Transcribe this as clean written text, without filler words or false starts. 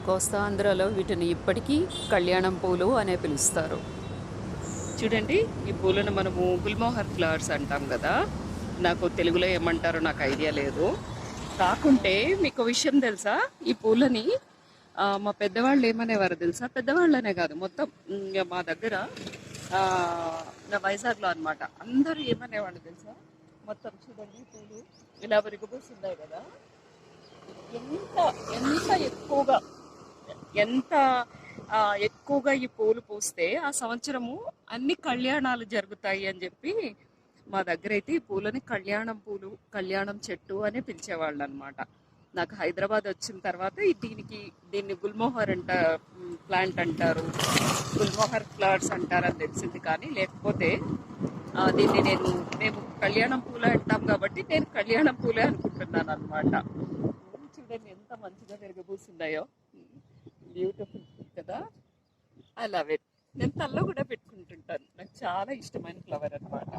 కోస్తాంధ్రలో వీటిని ఇప్పటికీ కళ్యాణం పూలు అనే పిలుస్తారు. చూడండి, ఈ పూలను మనము గుల్మోహర్ ఫ్లవర్స్ అంటాం కదా. నాకు తెలుగులో ఏమంటారో నాకు ఐడియా లేదు. కాకుంటే మీకు విషయం తెలుసా, ఈ పూలని మా పెద్దవాళ్ళు ఏమనేవారు తెలుసా? పెద్దవాళ్ళనే కాదు, మొత్తం మా దగ్గర ఆ, నా వైజాగ్లో అనమాట, అందరూ ఏమనేవాళ్ళు తెలుసా? మొత్తం చూడండి, పూలు ఇలా విరిగిపోతున్నాయి కదా. ఎంత ఎంత ఎక్కువగా ఎంత ఎక్కువగా ఈ పూలు పూస్తే ఆ సంవత్సరము అన్ని కళ్యాణాలు జరుగుతాయి అని చెప్పి మా దగ్గర అయితే ఈ పూలని కళ్యాణం పూలు, కళ్యాణం చెట్టు అని పిలిచేవాళ్ళు అనమాట. నాకు హైదరాబాద్ వచ్చిన తర్వాత దీన్ని గుల్మోహర్ ప్లాంట్ అంటారు, గుల్మోహర్ ఫ్లవర్స్ అంటారు అని తెలిసింది. కానీ లేకపోతే దీన్ని మేము కళ్యాణం పూలే అంటాం కాబట్టి నేను కళ్యాణం పూలే అనుకుంటున్నాను అనమాట. చూడండి ఎంత మంచిగా విరగబూస్తున్నాయో, బ్యూటిఫుల్ కదా. I love it. నేను తల్లో కూడా పెట్టుకుంటుంటాను, నాకు చాలా ఇష్టమైన ఫ్లవర్ అనమాట.